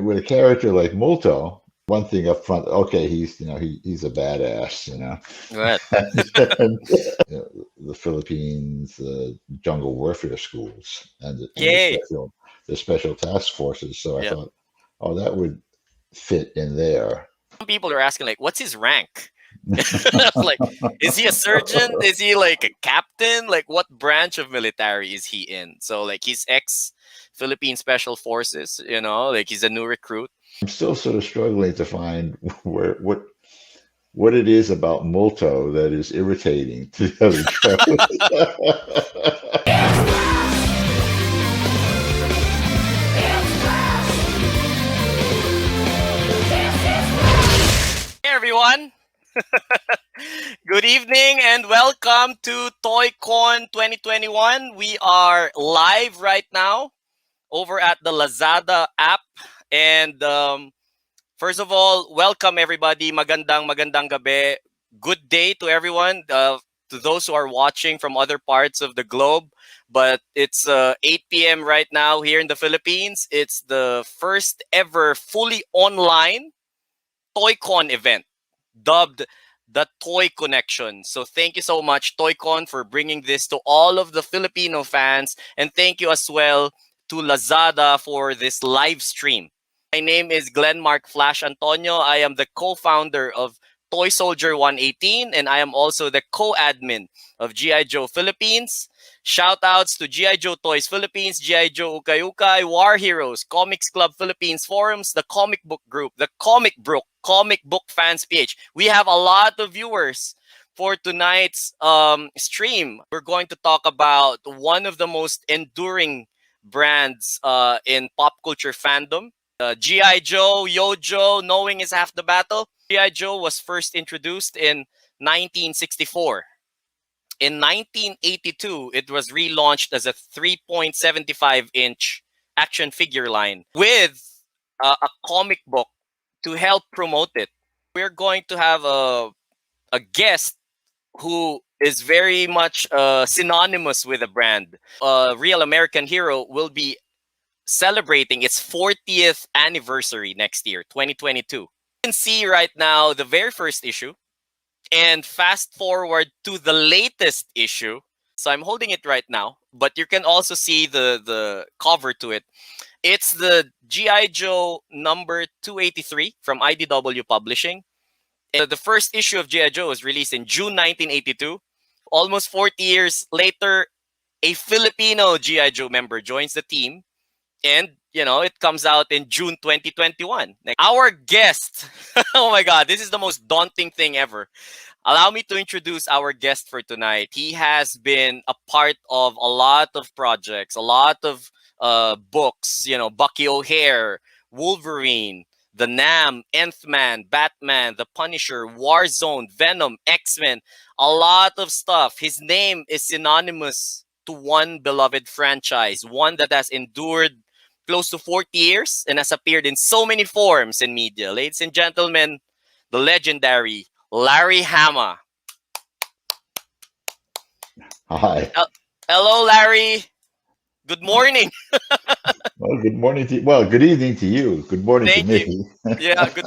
with a character like Multo, one thing up front, okay, he's he's a badass, Right. And, the Philippines jungle warfare schools and Yay. the special task forces. So I Yeah. thought, oh, that would fit in there. Some people are asking, like, what's his rank? Like, is he a surgeon? Is he like a captain? Like, what branch of military is he in? So, like, he's ex Philippine Special Forces, like he's a new recruit. I'm still sort of struggling to find what it is about Multo that is irritating to the other Hey, everyone. Good evening and welcome to TOYCON 2021. We are live right now over at the Lazada app. And first of all, welcome everybody. Magandang gabi. Good day to everyone. To those who are watching from other parts of the globe. But it's 8 p.m. right now here in the Philippines. It's the first ever fully online TOYCON event, dubbed the TOYCONnection. So thank you so much, TOYCON, for bringing this to all of the Filipino fans. And thank you as well to Lazada for this live stream. My name is Glenn Mark Flash Antonio. I am the co-founder of Toy Soldier 118, and I am also the co-admin of G.I. Joe Philippines. Shout outs to G.I. Joe Toys Philippines, G.I. Joe Ukay Ukay, War Heroes, Comics Club Philippines Forums, the Comic Book Group, the Comic Book Fans PH. We have a lot of viewers for tonight's stream. We're going to talk about one of the most enduring brands in pop culture fandom. G.I. Joe, Yo-Jo, knowing is half the battle. G.I. Joe was first introduced in 1964. In 1982, it was relaunched as a 3.75-inch action figure line with a comic book to help promote it. We're going to have a guest who is very much synonymous with the brand. A Real American Hero will be celebrating its 40th anniversary next year, 2022. You can see right now the very first issue and fast forward to the latest issue. So I'm holding it right now, but you can also see the cover to it. It's the G.I. Joe number 283 from IDW Publishing. And the first issue of G.I. Joe was released in June 1982. Almost 40 years later, a Filipino G.I. Joe member joins the team. And, it comes out in June 2021. Our guest, oh my God, this is the most daunting thing ever. Allow me to introduce our guest for tonight. He has been a part of a lot of projects, a lot of books, Bucky O'Hare, Wolverine, The Nam, Nth Man, Batman, The Punisher, Warzone, Venom, X-Men, a lot of stuff. His name is synonymous to one beloved franchise, one that has endured close to 40 years and has appeared in so many forms in media. Ladies and gentlemen, the legendary Larry Hama. Hi. Hello, Larry. Good morning. Well, good morning to you. Well, good evening to you. Good morning to Thank me. you. Yeah, good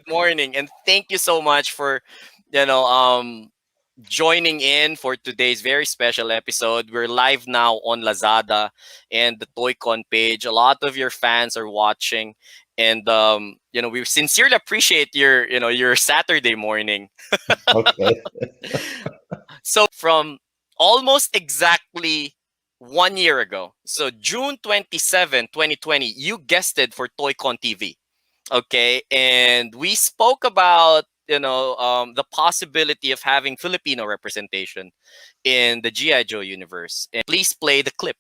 morning. And thank you so much for, joining in for today's very special episode. We're live now on Lazada and the TOYCON page. A lot of your fans are watching. And we sincerely appreciate your Saturday morning. Okay. So from almost exactly 1 year ago, so June 27, 2020, you guested for TOYCON TV. Okay, and we spoke about the possibility of having Filipino representation in the G.I. Joe universe. And please play the clip.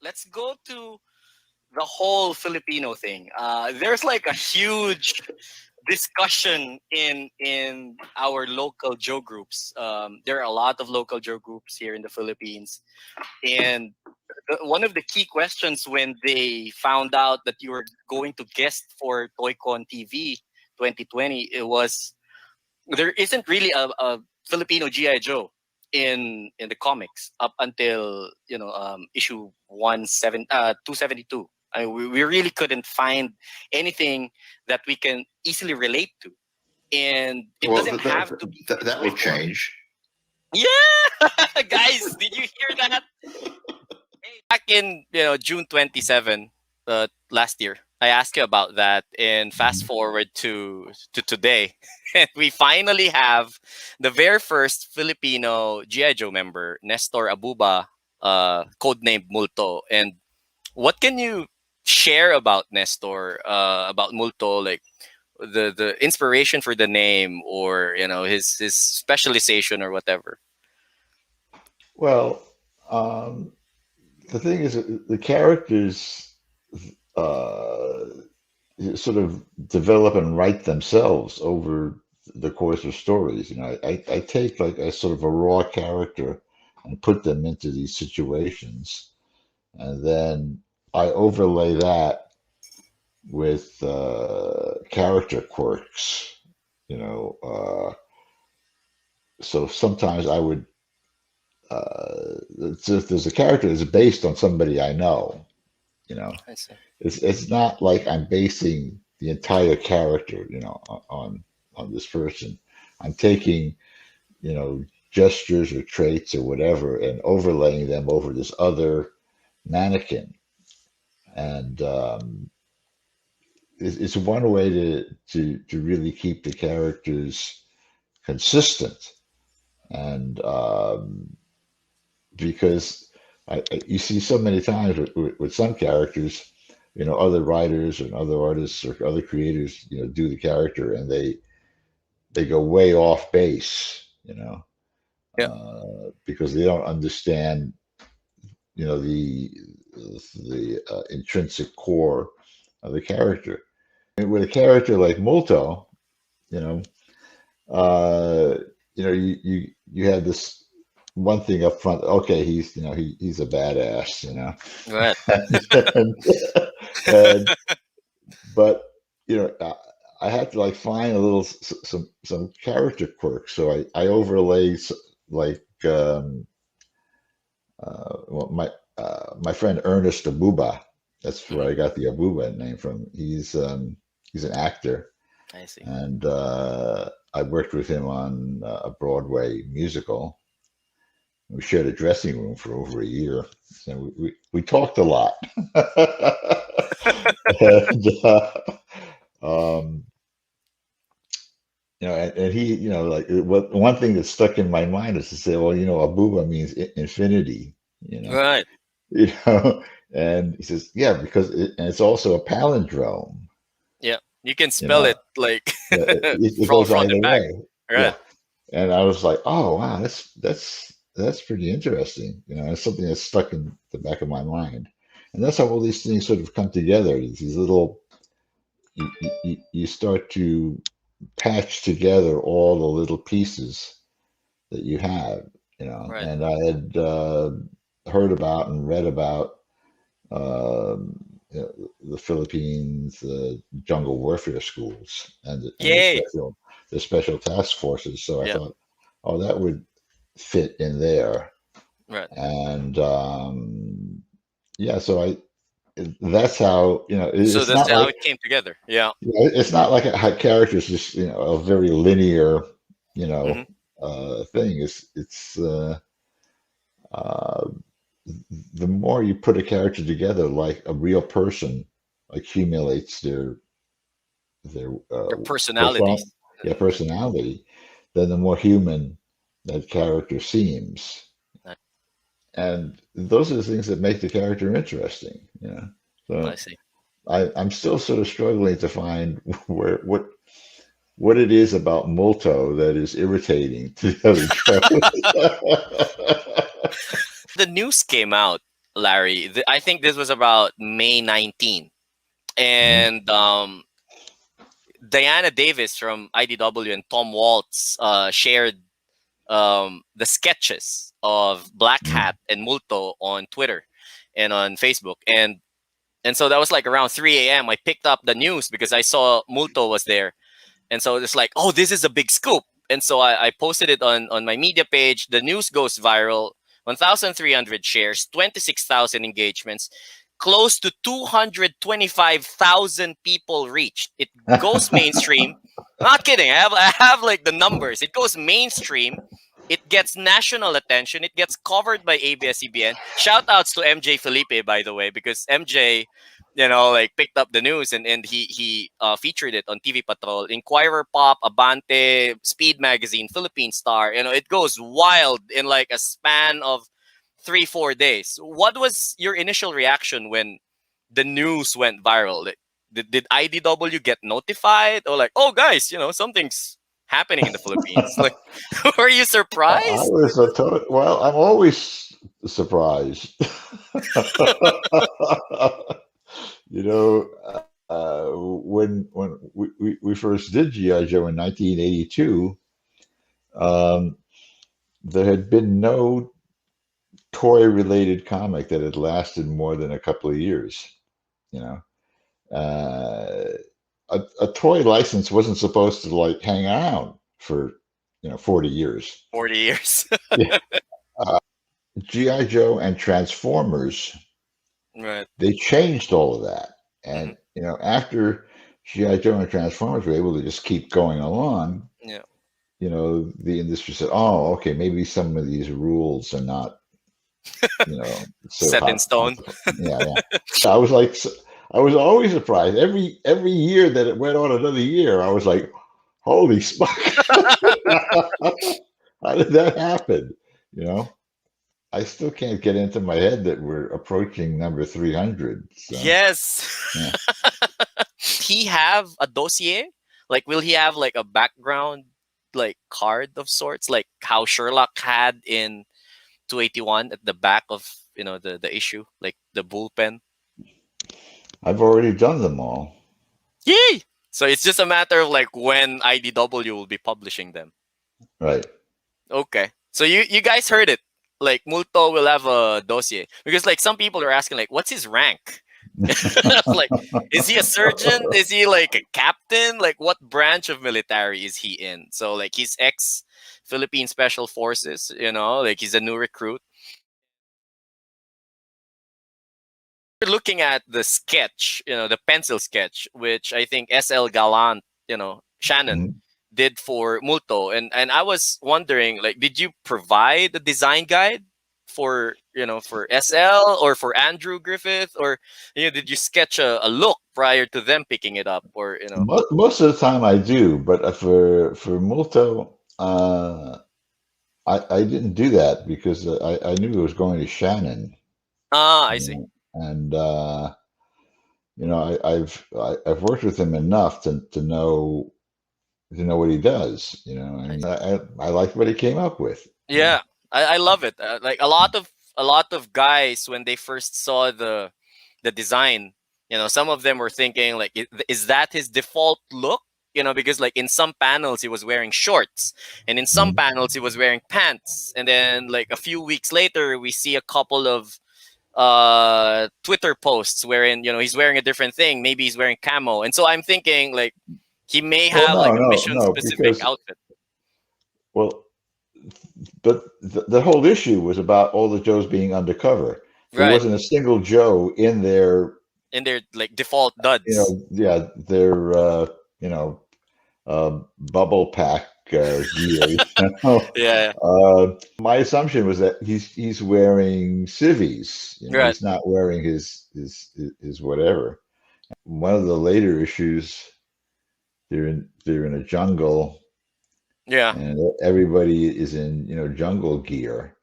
Let's go to the whole Filipino thing. There's like a huge discussion in our local Joe groups. There are a lot of local Joe groups here in the Philippines, and one of the key questions when they found out that you were going to guest for TOYCON TV 2020, it was there isn't really a Filipino G.I. Joe in the comics up until issue 272. We really couldn't find anything that we can easily relate to, and it doesn't have to be that will change. Yeah, guys, did you hear that? Hey, back in June 27, last year, I asked you about that, and fast forward to today, and we finally have the very first Filipino G.I. Joe member, Nestor Abuba, codenamed Multo. And what can you share about Nestor, about Multo, like the inspiration for the name, or his specialization or whatever? Well, um, the thing is, the characters uh, sort of develop and write themselves over the course of stories. I take like a sort of a raw character and put them into these situations, and then I overlay that with character quirks. You know, so sometimes I would. If there's a character that's based on somebody I know, you know, I see. it's not like I'm basing the entire character, on this person. I'm taking, gestures or traits or whatever and overlaying them over this other mannequin. And it's one way to really keep the characters consistent. And because you see so many times with some characters, other writers and other artists or other creators, do the character and they go way off base, Yeah. because they don't understand, the intrinsic core of the character. And with a character like Multo, you know, you have this one thing up front. Okay, he's a badass, Right. and but I had to like find a little some character quirks. So I overlay like well, my friend Ernest Abuba. That's where I got the Abuba name from. He's an actor, I see. and I worked with him on a Broadway musical. We shared a dressing room for over a year, so we talked a lot. And, um, and he, like one thing that stuck in my mind is to say, well, Abuba means infinity, Right. you know, and he says, yeah, because and it's also a palindrome, Yeah. You can you spell know, it like yeah, it from goes front either and back. way, Right. yeah. And I was like, oh wow, that's pretty interesting, it's something that's stuck in the back of my mind, and that's how all these things sort of come together. These little you start to patch together all the little pieces that you have, Right. and I had heard about and read about um, the Philippines jungle warfare schools and Yay. the special task forces. So I Yeah. thought, oh, that would fit in there, Right. and yeah, so that's how So it's that's not how like it came together. Yeah. it's not like a character is just a very linear you Hmm. know thing. It's uh, the more you put a character together like a real person accumulates their Their persona, personalities. yeah, Right. personality, then the more human that character seems. Right. And those are the things that make the character interesting. I So see. I'm still sort of struggling to find where what it is about Multo that is irritating to the other Joes. The news came out, Larry. I think this was about May 19th. Mhm. And Diana Davis from IDW and Tom Waltz shared the sketches of Black Mhm. Hat and Multo on Twitter and on Facebook. And so that was like around 3 a.m. I picked up the news because I saw Multo was there. And so it's like, oh, this is a big scoop. And so I posted it on my media page. The news goes viral, 1,300 shares, 26,000 engagements. close to 225,000 people reached. It goes mainstream. Not kidding. I have like the numbers. It goes mainstream. It gets national attention. It gets covered by ABS-CBN. Shout outs to MJ Felipe, by the way, because MJ, like picked up the news and he featured it on TV Patrol, Inquirer Pop, Abante, Speed Magazine, Philippine Star. It goes wild in like a span of 3-4 days. What was your initial reaction when the news went viral? Like, did IDW get notified or like, oh guys, something's happening in the Philippines? Like, were you I surprised? was well. I'm always surprised. You know, when we first did GI Joe in 1982, there had been no toy-related comic that had lasted more than a couple of years. You know, a toy license wasn't supposed to like hang around for 40 years. 40 years. Yeah. GI Joe and Transformers, Right. they changed all of that. Mhm. And after GI Joe and Transformers were able to just keep going along, Yeah. the industry said, "Oh, okay, maybe some of these rules are not, so Set in hot." stone. Yeah, yeah. I was always surprised every year that it went on another year. I was like, "Holy smoke! How did that happen?" You know. I still can't get into my head that we're approaching number 300. So, Yes. yeah. He have a dossier? Like, will he have like a background, like card of sorts, like how Sherlock had in 281 at the back of the issue, like the bullpen? I've already done them all. Yay! So it's just a matter of like when IDW will be publishing them. Right. Okay. So you guys heard it. Like Multo will have a dossier because like some people are asking like what's his rank? Like, is he a surgeon? Is he like a captain? Like, what branch of military is he in? So, like, he's ex Philippine Special Forces, like he's a new recruit. We're looking at the sketch, the pencil sketch, which I think SL Gallant, Shannon Mhm. did for Multo. And I was wondering, like, did you provide a design guide for SL or for Andrew Griffith, or did you sketch a look prior to them picking it up, or Most of the time I do, but for Multo, I didn't do that because I knew it was going to Shannon, I see. and I've worked with him enough to know what he does, I and see. I like what he came up with. Yeah, I love it. Like a lot of guys when they first saw the design, some of them were thinking like, is that his default look? Because like in some panels he was wearing shorts, and in some Mhm. panels he was wearing pants, and then like a few weeks later we see a couple of Twitter posts wherein he's wearing a different thing. Maybe he's wearing camo, and so I'm thinking like he may Well, have like no, a no, mission no, specific because outfit. well, but the whole issue was about all the Joes being undercover. There Right. wasn't a single Joe in their, In their like default duds. yeah, their, bubble pack gear. Yeah. My assumption was that he's wearing civvies. Right. He's not wearing his whatever. One of the later issues, they're in a jungle, Yeah. and everybody is in jungle gear.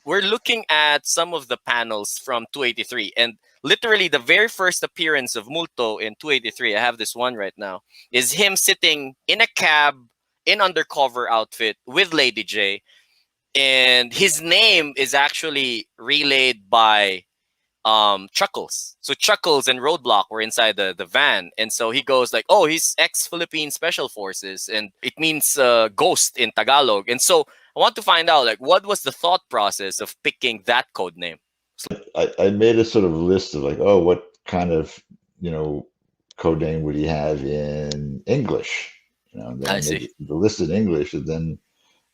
We're looking at some of the panels from 283, and literally the very first appearance of Multo in 283, I have this one right now, is him sitting in a cab in undercover outfit with Lady J, and his name is actually relayed by Chuckles. So Chuckles and Roadblock were inside the van, and so he goes like, "Oh, he's ex-Philippine Special Forces," and it means ghost in Tagalog. And so I want to find out like what was the thought process of picking that code name. I made a sort of list of like, oh, what kind of code name would he have in English? And then I I made see. the list in English, and then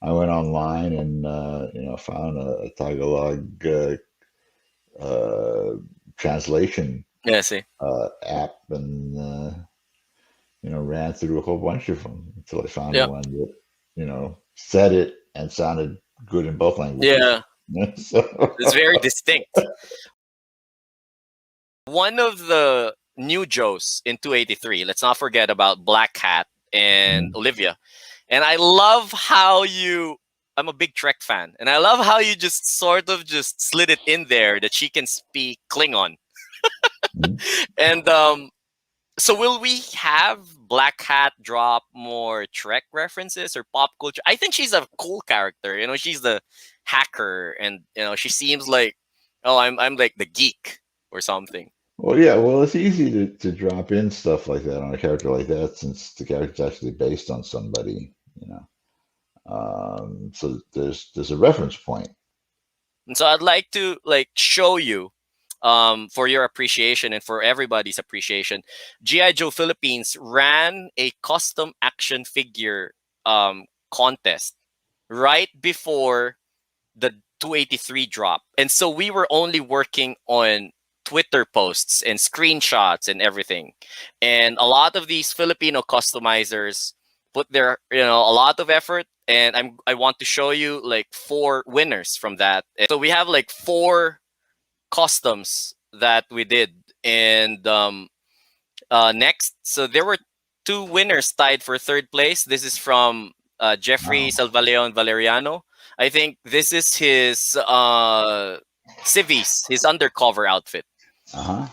I went online and found a Tagalog uh, translation Yeah, see. app, and ran through a whole bunch of them until I found Yeah. one that said it and sounded good in both languages. Yeah. So, It's very distinct. One of the new Joes in 283, let's not forget about Black Hat and Olivia. And I love how I'm a big Trek fan, and I love how you just sort of just slid it in there that she can speak Klingon. And so will we have Black Hat drop more Trek references or pop culture? I think she's a cool character. She's the hacker, and she seems like, oh, I'm like the geek or something. well, yeah, well, it's easy to drop in stuff like that on a character like that since the character's actually based on somebody, so there's a reference point. And so I'd like to show you, for your appreciation and for everybody's appreciation, G.I. Joe Philippines ran a custom action figure contest right before the 283 drop. And so we were only working on Twitter posts and screenshots and everything. And a lot of these Filipino customizers put their, a lot of effort. And I want to show you like 4 winners from that. And so we have like 4 customs that we did. And next, so there were 2 winners tied for 3rd place. This is from Jeffrey Wow. Salvaleon Valeriano. I think this is his civis, his undercover outfit. Uh-huh.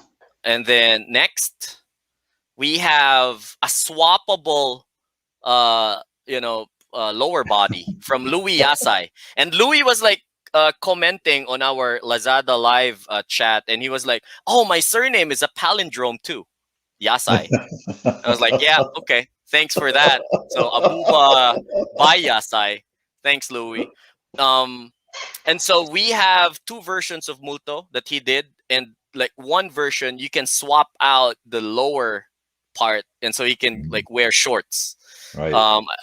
And then next, we have a swappable, lower body from Louis Yasai. And Louis was like commenting on our Lazada live chat, and he was like, "Oh, my surname is a palindrome too, Yasai." I was like, "Yeah, okay, thanks for that." So Abuba by Yasai. Thanks, Louis. And so we have 2 versions of Multo that he did, and like one version you can swap out the lower part, and so he can like wear shorts. Right.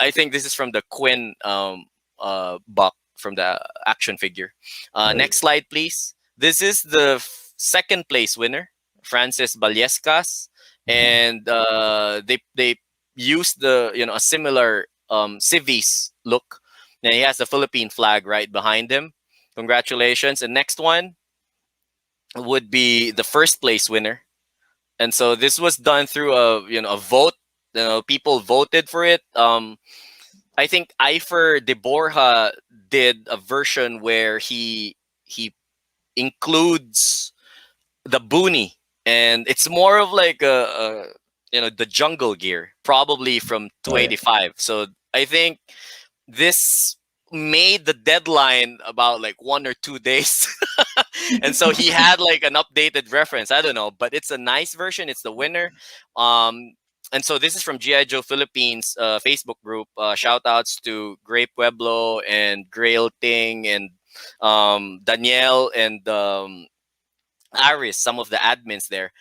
I think this is from the Quinn buck from the action figure. Right. Next slide, please. This is the 2nd place winner, Francis Ballescas, and they used a similar civis look. And he has the Philippine flag right behind him. Congratulations. And next one would be the 1st place winner. And so this was done through a vote. People voted for it. I think Ifer de Borja did a version where he includes the boonie, and it's more of like the jungle gear, probably from 285. So I think this made the deadline about like 1 or 2 days. And so he had like an updated reference. I don't know, but it's a nice version. It's the winner. And so this is from G.I. Joe Philippines Facebook group. Shout outs to Gray Pueblo and Grail Ting and Danielle and Aris, some of the admins there.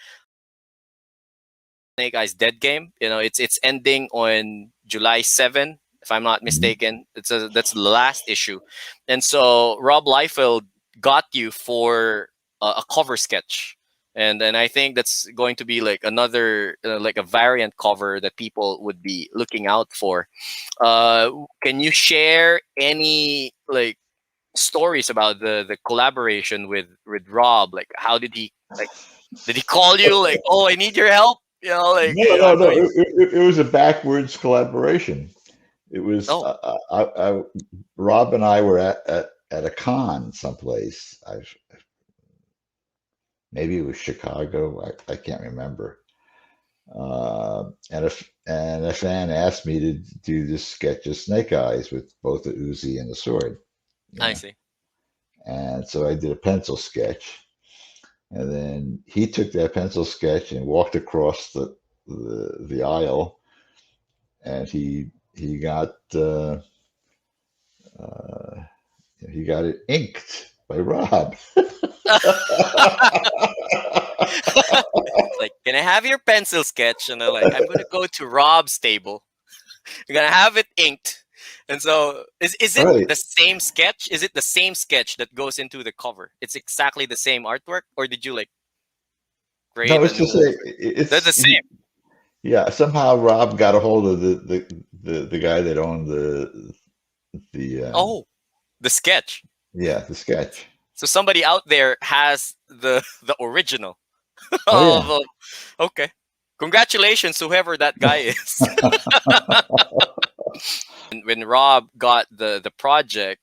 Snake Eyes Deadgame. It's ending on July 7, if I'm not mistaken. That's the last issue. And so Rob Liefeld got you for a cover sketch. And then I think that's going to be like another like a variant cover that people would be looking out for. Can you share any like stories about the collaboration with Rob? Like, how did he call you like, "Oh, I need your help"? Like, No. It was a backwards collaboration. It was Rob and I were at a con someplace. Maybe it was Chicago. I can't remember. And a fan asked me to do this sketch of Snake Eyes with both the Uzi and the sword. I see. And so I did a pencil sketch, and then he took that pencil sketch and walked across the aisle, and he got it inked by Rob. Like, can I have your pencil sketch? And they're like, I'm gonna go to Rob's table. You're gonna have it inked. And so is it Right. the same sketch? Is it the same sketch that goes into the cover? It's exactly the same artwork, or did you like create No, a it's new just a, movie. That's the it's same. yeah. Somehow Rob got a hold of the guy that owned the Oh, the sketch. yeah, the sketch. So somebody out there has the original Oh yeah. of. Okay, congratulations, whoever that guy is. When Rob got the project,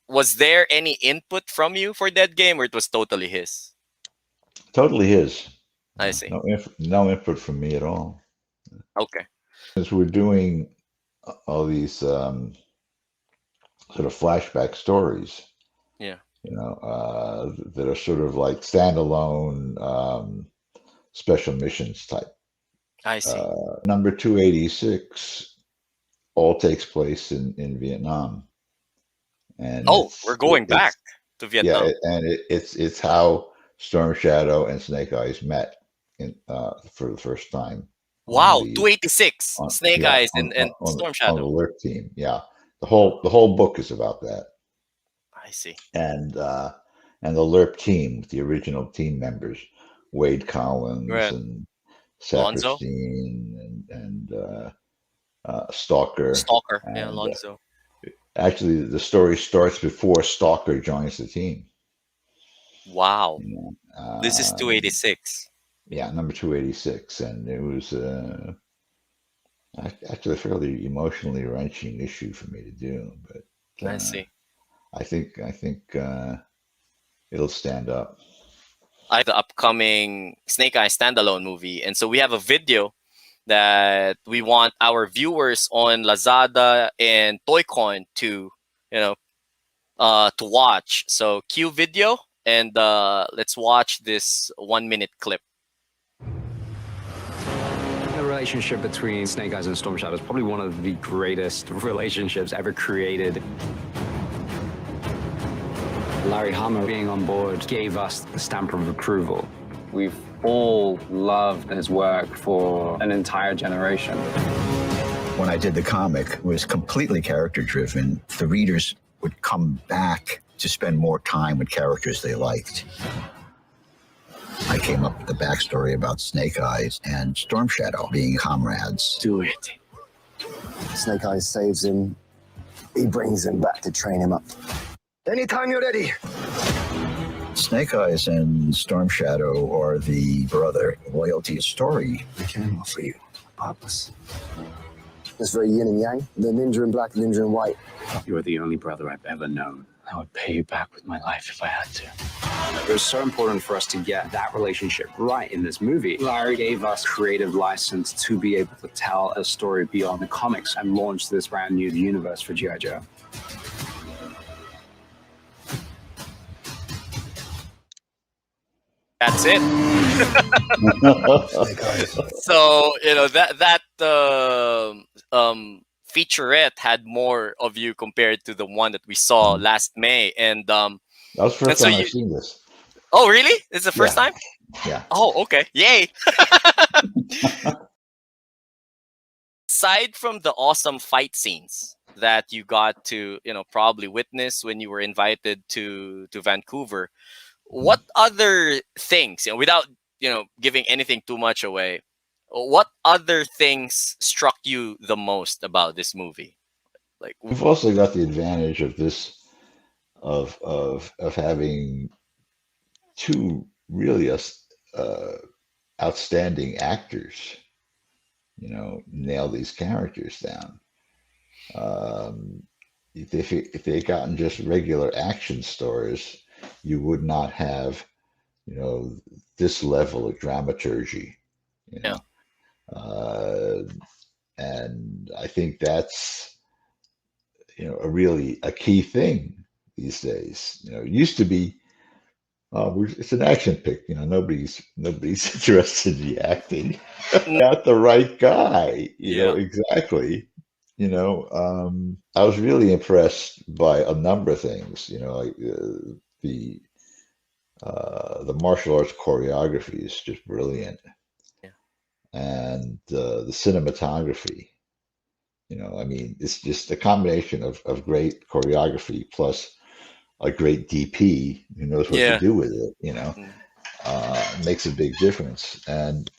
was there any input from you for that game, or it was totally his? Totally his. I see. No input from me at all. Okay. Since we're doing all these sort of flashback stories, Yeah, that are sort of like standalone special missions type. I see. Number 286 all takes place in Vietnam, and Oh, we're going back it's to yeah, Vietnam. it's how Storm Shadow and Snake Eyes met for the first time on Wow, the 286 on Snake yeah Eyes and Storm on the Shadow. Lurk team. Yeah, the whole book is about that, I see. and uh, and the Lurk team, the original team members, Wade Collins Right. and Lonzo, Saperstein and Stalker, Stalker. Yeah, and Lonzo. actually the story starts before Stalker joins the team. Wow. You know, This is 286. yeah, number 286, and it was actually a fairly emotionally wrenching issue for me to do, but I see. I think it'll stand up. I the upcoming Snake Eyes standalone movie, and so we have a video that we want our viewers on Lazada and TOYCON to, to watch. So cue video, and let's watch this 1 minute clip. The relationship between Snake Eyes and Storm Shadow is probably one of the greatest relationships ever created. Larry Hama being on board gave us the stamp of approval. We've all loved his work for an entire generation. When I did the comic, it was completely character-driven. The readers would come back to spend more time with characters they liked. I came up with the backstory about Snake Eyes and Storm Shadow being comrades. Do it. Snake Eyes saves him. He brings him back to train him up. Anytime you're ready. Snake Eyes and Storm Shadow are the brother loyalty story. I can offer you purpose. It's very yin and yang. The ninja in black, the ninja in white. You are the only brother I've ever known. I would pay you back with my life if I had to. It was so important for us to get that relationship right in this movie. Larry gave us creative license to be able to tell a story beyond the comics and launch this brand new universe for G.I. Joe. That's it. Snake Eyes. So that featurette had more of you compared to the one that we saw last May, and That was the first so time I've seen this. oh really? It's the first Yeah. time? Yeah. Oh, okay. Yay. Aside from the awesome fight scenes that you got to, probably witness when you were invited to Vancouver, what other things, without, giving anything too much away, what other things struck you the most about this movie? Like, We've also got the advantage of this of having two really outstanding actors, nail these characters down. If they had gotten just regular action stars, you would not have, this level of dramaturgy, you know. And I think that's, a key thing these days. It used to be, it's an action pick. Nobody's interested in the acting. Got the right guy. Yeah. Exactly. I was really impressed by a number of things. Like the martial arts choreography is just brilliant, Yeah. and the cinematography. It's just a combination of great choreography plus a great DP who knows what Yeah. to do with it. Mm. makes a big difference. And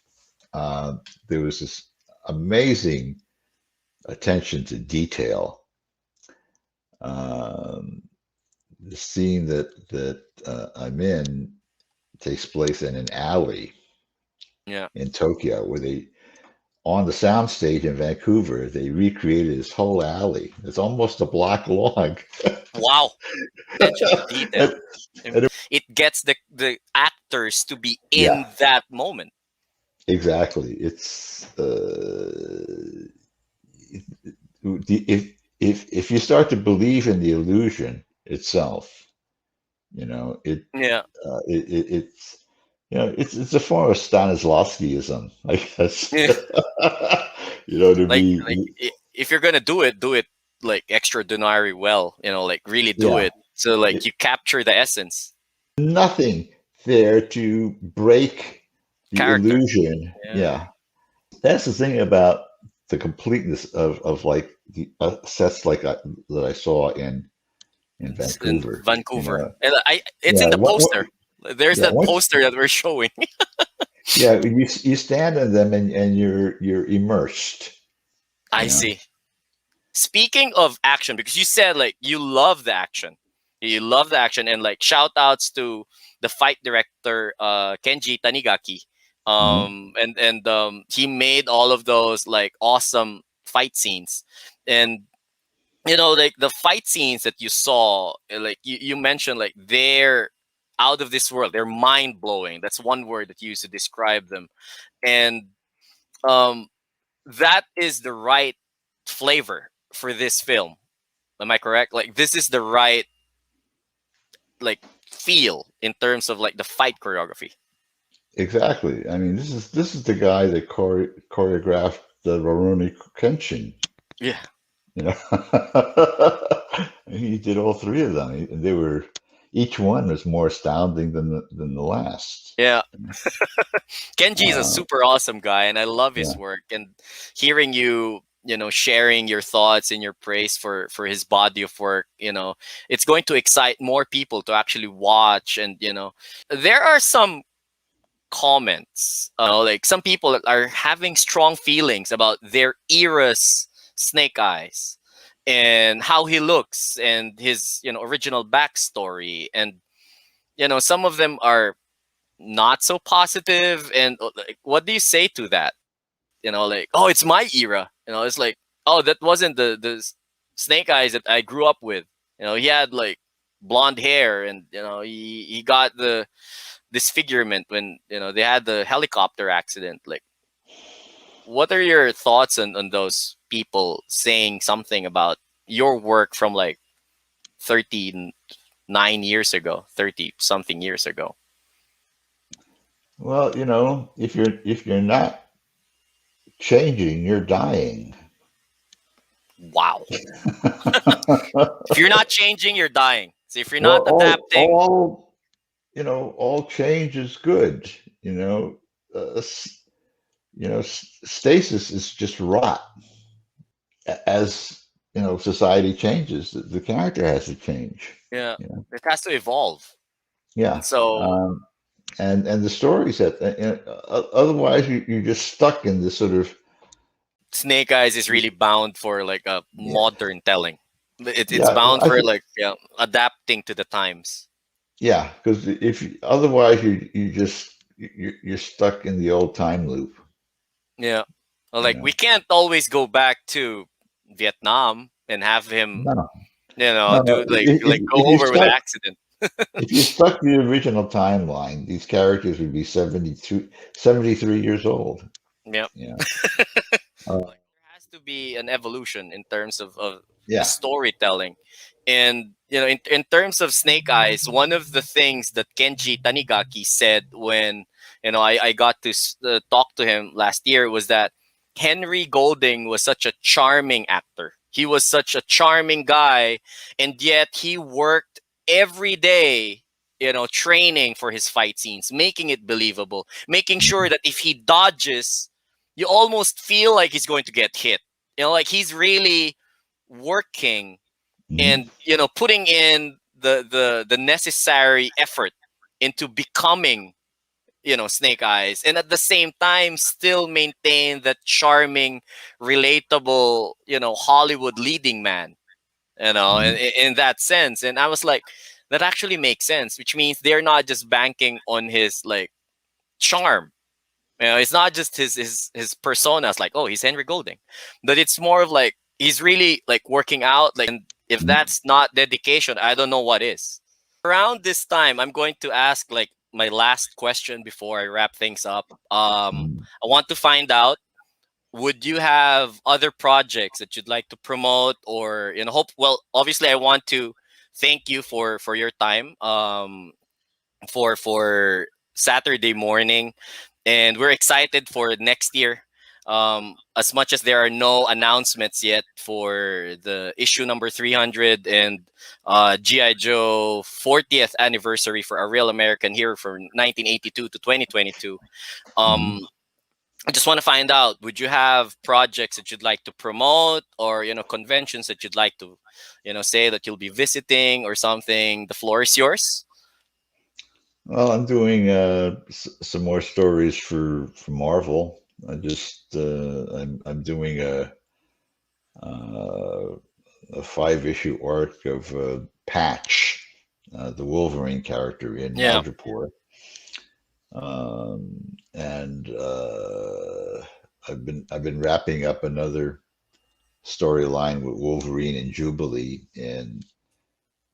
there was this amazing attention to detail. The scene that I'm in takes place in an alley in Tokyo, where they, on the soundstage in Vancouver, they recreated this whole alley. It's almost a block long. Wow. Attention to detail. And It gets the actors to be in yeah, that moment. exactly. It's if you start to believe in the illusion itself, you know Yeah. it's it's a form of Stanislavskiism, I guess. Yeah. To Like be if you're gonna do it like extraordinary well, like really do yeah, it. So like it, you capture the essence. nothing there to break the Character. illusion. Yeah. Yeah, that's the thing about the completeness of like the sets like that I saw in It's in Vancouver. Vancouver. Yeah, And it's in the poster. There's yeah, that poster that we're showing. yeah. You stand in them and you're immersed. I You know, see. Speaking of action, because you said like you love the action. You love the action, and like shout outs to the fight director Kenji Tanigaki. hmm And he made all of those like awesome fight scenes. And like the fight scenes that you saw, like you mentioned, like they're out of this world. They're mind blowing. That's one word that you used to describe them. And um that is the right flavor for this film. Am I correct? Like this is the right like feel in terms of like the fight choreography. exactly. I mean, this is the guy that choreographed the Rurouni Kenshin. Yeah. You know, he did all three of them. They were each one was more astounding than the last. Yeah. Kenji is a Uh, super awesome guy, and I love yeah, his work. And hearing you, sharing your thoughts and your praise for his body of work, it's going to excite more people to actually watch. And there are some comments, like some people that are having strong feelings about their era's Snake Eyes and how he looks and his original backstory. And some of them are not so positive. And like, what do you say to that? Like, oh, it's my era. It's like, oh, that wasn't the Snake Eyes that I grew up with. He had like blonde hair, and he got the disfigurement when they had the helicopter accident. Like, what are your thoughts on those people saying something about your work from like 39 years ago, 30 something years ago? well, if you're not changing, you're dying. Wow. If you're not changing, you're dying. So if you're Well, not adapting, all change is good. Stasis is just rot. As society changes, the character has to change. yeah, You know, it has to evolve. yeah. And so And the stories that otherwise you're just stuck in this sort of Snake Eyes is really bound for like a yeah, modern telling. It's yeah. bound I for think like adapting to the times. yeah, because otherwise you're stuck in the old time loop. Yeah. Well, You like know, we can't always go back to Vietnam and have him, no, no. do like If go you over with the stuck accident. if you stuck the original timeline, these characters would be 73 years old. Yeah. Yeah, Like there has to be an evolution in terms of the yeah. storytelling. And in terms of Snake Eyes, one of the things that Kenji Tanigaki said when I got to talk to him last year was that Henry Golding was such a charming actor. He was such a charming guy, and yet he worked every day, training for his fight scenes, making it believable, making sure that if he dodges, you almost feel like he's going to get hit. Like he's really working Mhm. and putting in the necessary effort into becoming Snake Eyes, and at the same time still maintain that charming, relatable, Hollywood leading man, Mhm. in that sense. And I was like, that actually makes sense, which means they're not just banking on his like charm. It's not just his persona. It's like, oh, he's Henry Golding, but it's more of like he's really like working out. Like, and if that's not dedication, I don't know what is. Around this time, I'm going to ask like my last question before I wrap things up. Mhm. I want to find out, would you have other projects that you'd like to promote, or hope? Well, obviously, I want to thank you for your time. For Saturday morning, and we're excited for next year. As much as there are no announcements yet for the issue number 300 and GI Joe 40th anniversary for A Real American Hero from 1982 to 2022. Mhm. Um, I just want to find out, would you have projects that you'd like to promote, or conventions that you'd like to say that you'll be visiting or something? The floor is yours. Well, I'm doing some more stories for Marvel. I'm doing uh, a 5-issue arc of Patch, the Wolverine character in Yeah, Madripoor. And I've been wrapping up another storyline with Wolverine and Jubilee in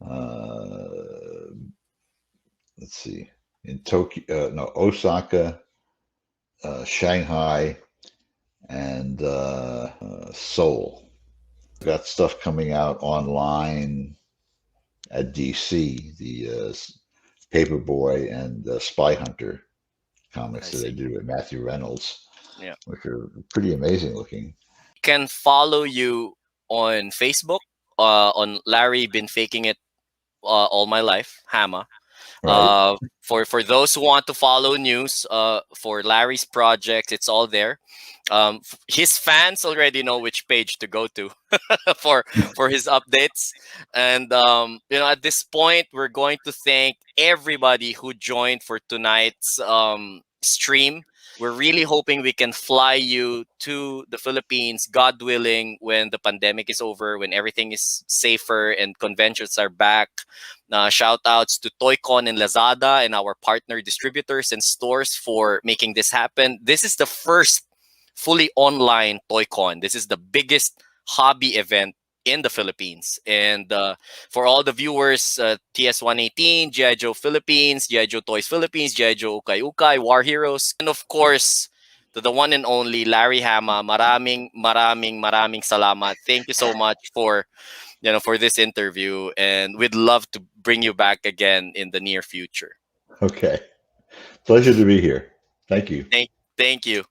uh, let's see, in Tokyo, no, Osaka, Shanghai, and Seoul. Got stuff coming out online at DC, the Paperboy and Spy Hunter comics I that I see. do with Matthew Reynolds, Yeah. which are pretty amazing looking. Can follow you on Facebook, on Larry Been Faking It All My Life, Hama. Right. For those who want to follow news for Larry's project, it's all there. His fans already know which page to go to for for his updates. And at this point, we're going to thank everybody who joined for tonight's stream. We're really hoping we can fly you to the Philippines, God willing, when the pandemic is over, when everything is safer and conventions are back. Shout outs to TOYCON and Lazada and our partner distributors and stores for making this happen. This is the first fully online TOYCON. This is the biggest hobby event in the Philippines. And for all the viewers, TS118, GI Joe Philippines, GI Joe Toys Philippines, GI Joe Ukay Ukay, War Heroes, and of course, to the one and only Larry Hama, maraming salamat. Thank you so much for this interview, and we'd love to bring you back again in the near future. Okay. Pleasure to be here. Thank you. Thank you.